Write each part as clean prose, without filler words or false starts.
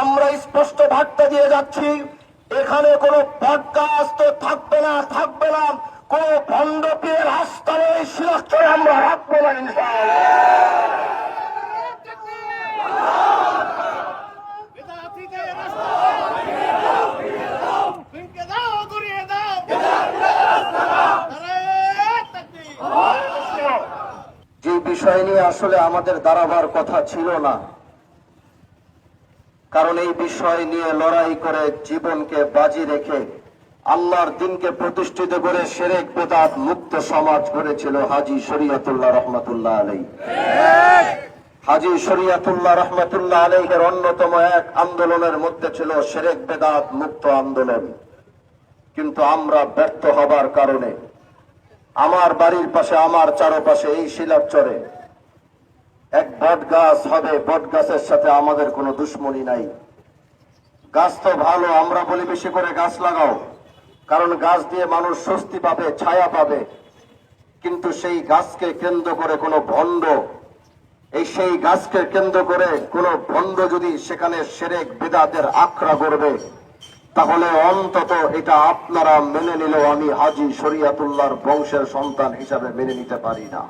আমরা স্পষ্ট বার্তা দিয়ে যাচ্ছি, এখানে কোনো বটগাছ তো থাকবে না, থাকবে না কোন ভণ্ড পীরের আস্থানে এই শিলাস্তরে আমরা রাখবো না ইনশাআল্লাহ। যে বিষয় নিয়ে আসলে আমাদের দাঁড়াবার কথা ছিল না, কারণ এই বিষয় নিয়ে লড়াই করে জীবনকে বাজি রেখে আল্লাহর দিনকে প্রতিষ্ঠিত করে শিরক বিদআত মুক্ত সমাজ গড়েছিল হাজী শরীয়তুল্লাহ রহমাতুল্লাহ আলাইহি। হাজী শরীয়তুল্লাহ রহমাতুল্লাহ আলাইহির অন্যতম এক আন্দোলনের মধ্যে ছিল শিরক বিদআত মুক্ত আন্দোলন। কিন্তু আমরা ব্যর্থ হবার কারণে আমার বাড়ির পাশে, আমার চারপাশে এই শিলাচরে এক বট গাছ হবে, বট গাছের সাথে আমাদের কোনো দুশ্মনী নাই। গাছ তো ভালো, আমরা বলি বেশি করে গাছ লাগাও, কারণ গাছ দিয়ে মানুষ স্বস্তি পাবে, ছায়া পাবে। কিন্তু সেই গাছকে কেন্দ্র করে কোনো ভণ্ড, সেই গাছকে কেন্দ্র করে কোনো ভণ্ড যদি সেখানে শিরক বিদআতের আখড়া করবে, তাহলে অন্তত এটা আপনারা মেনে নিলেও আমি হাজী শরীয়তুল্লাহর বংশের সন্তান হিসাবে মেনে নিতে পারি না।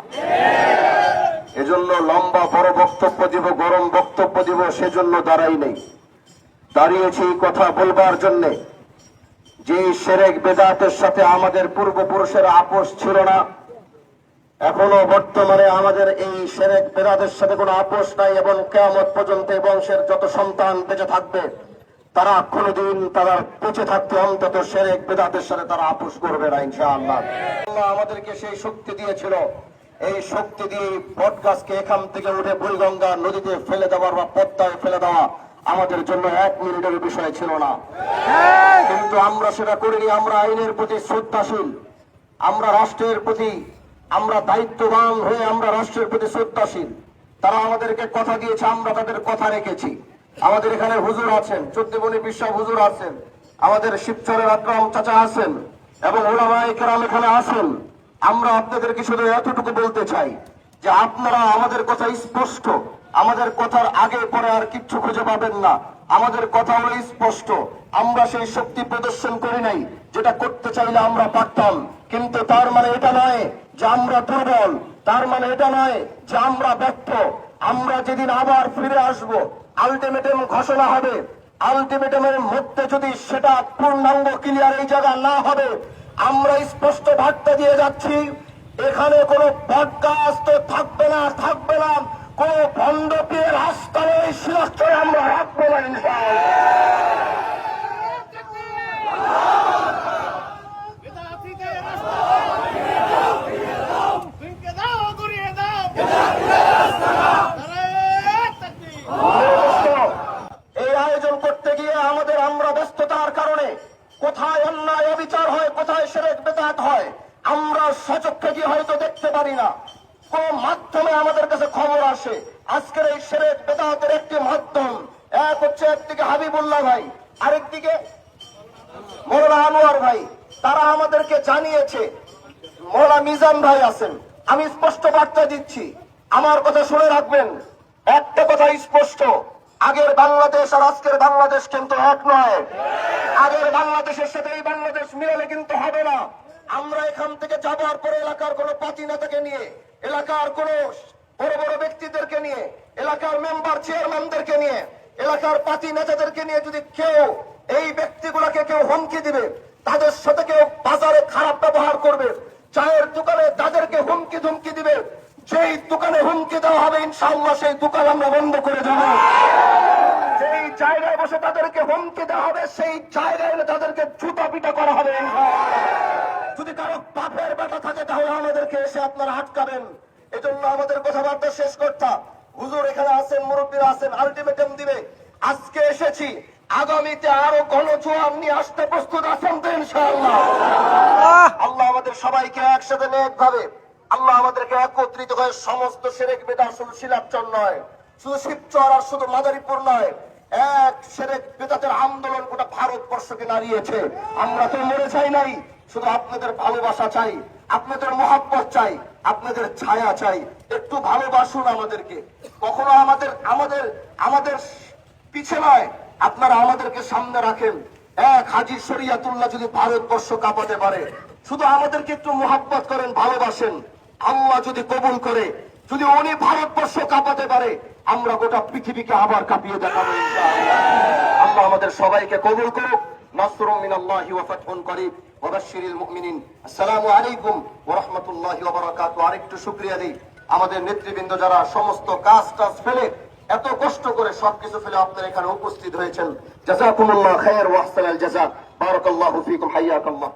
এজন্য লম্বা বড় বক্তব্য দিব, গরম বক্তব্য দিব সেজন্য দাঁড়াই নেই, দাঁড়িয়েছি কথা বলবার জন্যে যে শিরক বিদআতের সাথে আমাদের পূর্বপুরুষের আপোষ ছিল না, এখনো বর্তমানে আমাদের এই শিরক বিদআতের সাথে কোনো আপোষ নাই, এবং কিয়ামত পর্যন্ত বংশের যত সন্তান বেঁচে থাকবে তারা কোনদিন তারা বেঁচে থাকতে অন্তত শিরক বিদআতের সাথে তারা আপোষ করবে না ইনশাআল্লাহ। আল্লাহ আমাদেরকে সেই শক্তি দিয়েছিল, এই শক্তি দিয়ে বটগাছকে এখান থেকে উঠে বুড়িগঙ্গা নদীতে ফেলে দেওয়ার বা পদ্মায় ফেলে দেওয়া আমাদের জন্য 1 মিনিটের বিষয় ছিল না। কিন্তু আমরা সেটা করিনি। আমরা আইনের প্রতি শ্রদ্ধাশীল, আমরা রাষ্ট্রের প্রতি আমরা দায়িত্ববান হয়ে আমরা রাষ্ট্রের প্রতি শ্রদ্ধাশীল। তারা আমাদেরকে কথা দিয়েছে, আমরা তাদের কথা রেখেছি। আমাদের এখানে হুজুর আছেন, চৌদ্দবনী বিশ্বাস হুজুর আছেন, আমাদের শিবচরের আকরাম চাচা আছেন, এবং উলামায়ে কেরাম এখানে আছেন। আমরা আপনাদেরকে শুধু এতটুকু বলতে চাই যে আপনারা আমাদের কথা স্পষ্ট, আমাদের কথার আগে পরে আর কিচ্ছু খুঁজে পাবেন না। আমাদের কথা হলো স্পষ্ট। আমরা সেই শক্তি প্রদর্শন করি নাই যেটা করতে চাইলে আমরা পারতাম, কিন্তু তার মানে এটা নয় যে আমরা দুর্বল, তার মানে এটা নয় যে আমরা ব্যর্থ। আমরা যেদিন আবার ফিরে আসব, আলটিমেটাম ঘোষণা হবে, আলটিমেটামের মধ্যে যদি সেটা পূর্ণাঙ্গ ক্লিয়ার এই জায়গা না হবে, আমরা স্পষ্ট বার্তা দিয়ে যাচ্ছি, এখানে কোনো বটগাছ তো থাকবে না, থাকবে না কোন ভণ্ড পীরের আস্থানে এই শিলাস্তরে আমরা রাখবো না ইনশাআল্লাহ। এই আয়োজন করতে গিয়ে আমরা ব্যস্ততার কারণে কোথায় অন্যায় অবিচার হয়, কোথায় শিরক বিদআত হয়, আমরা সচক্ষে গিয়ে হয়তো দেখতে পারি না। কোন মাধ্যমে আমাদের কাছে খবর আসে। আজকের এই শিরক বিদআতের একটি মাধ্যম, এক হচ্ছে একদিকে হাবিবুল্লাহ ভাই, আরেকদিকে মৌলানা আনোয়ার ভাই, তারা আমাদেরকে জানিয়েছে। মৌলানা মিজান ভাই আছেন। আমি স্পষ্ট বার্তা দিচ্ছি, আমার কথা শুনে রাখবেন। একটা কথা স্পষ্ট, আগের বাংলাদেশ আর আজকের বাংলাদেশ কিন্তু এক নয়। আগের বাংলাদেশের সাথে এই বাংলাদেশ মিলালে কিন্তু হবে না। আমরা এখান থেকে যাবার পরে এলাকার কোন পাতি নেতাকে নিয়ে, এলাকার কোন বড় বড় ব্যক্তিদেরকে নিয়ে, এলাকার মেম্বার চেয়ারম্যানদেরকে নিয়ে, এলাকার পাতি নেতাদেরকে নিয়ে যদি কেউ এই ব্যক্তিগুলোকে কেউ হুমকি দিবে, তাদের সাথে কেউ বাজারে খারাপ ব্যবহার করবে, চায়ের দোকানে তাদেরকে হুমকি ধুমকি দিবে, যেই দোকানে হুমকি দেওয়া হবে ইনশাআল্লাহ সেই দোকান আমরা বন্ধ করে দেব। যেই জায়গায় বসে তাদেরকে হুমকি দেওয়া হবে সেই জায়গায় তাদেরকে জুতা পিটা করা হবে ইনশাআল্লাহ। যদি কারো বাপের বেটা থাকে তাহলে আমাদেরকে এসে আপনারা আটকাবেন। এজন্য আমাদের কথাবার্তা শেষ করতে, হুজুর এখানে আছেন, মুরব্বীরা আছেন, আলটিমেটাম দিবে। আজকে এসেছি, আগামীতে আরো গণজোয়ার নিয়ে আসতে প্রস্তুত আছেন তো ইনশাআল্লাহ। আল্লাহ আমাদের সবাইকে একসাথে নেকভাবে, আল্লাহ আমাদেরকে একত্রিত হয়ে সমস্ত শিরক বিদআত, শুধু শিলাচর নয়, শুধু শিবচর আর শুধু মাদারীপুর নয়, এক শিরক বিদআতের আন্দোলন গোটা ভারতবর্ষকে নাড়িয়েছে। আমরা তো মরে চাই নাই, শুধু আপনাদের ভালোবাসা চাই, আপনাদের মহব্বত চাই, আপনাদের ছায়া চাই। একটু ভালোবাসুন আমাদেরকে, কখনো আমাদের আমাদের আমাদের পিছে নয়, আপনারা আমাদেরকে সামনে রাখেন। এক হাজী শরীয়তুল্লাহ যদি ভারতবর্ষ কাঁপাতে পারে, শুধু আমাদেরকে একটু মোহাব্বত করেন, ভালোবাসেন, আল্লাহ যদি কবুল করে, যদি উনি ভারতবর্ষ কাঁপাতে পারে, আমরা গোটা পৃথিবীকে আবার কাঁপিয়ে দেখাবো ইনশাআল্লাহ। আল্লাহ আমাদের সবাইকে কবুল করুক। নাসরুম মিনাল্লাহি ওয়া ফাতহুন করিব ওয়া বাশশিরিল মুমিনিন। আসসালামু আলাইকুম ওয়া রাহমাতুল্লাহি ওয়া বারাকাতুহু। আরেকটু শুকরিয়া দেই আমাদের নেতৃবৃন্দ যারা সমস্ত কাজ ফেলে, এত কষ্ট করে সবকিছু ফেলে আপনারা এখানে উপস্থিত হয়েছেন। জাযাকুমুল্লাহ খায়র ওয়া আহসানাল জাযা। বারাকাল্লাহু ফীকুম, হাইয়াকাল্লাহ।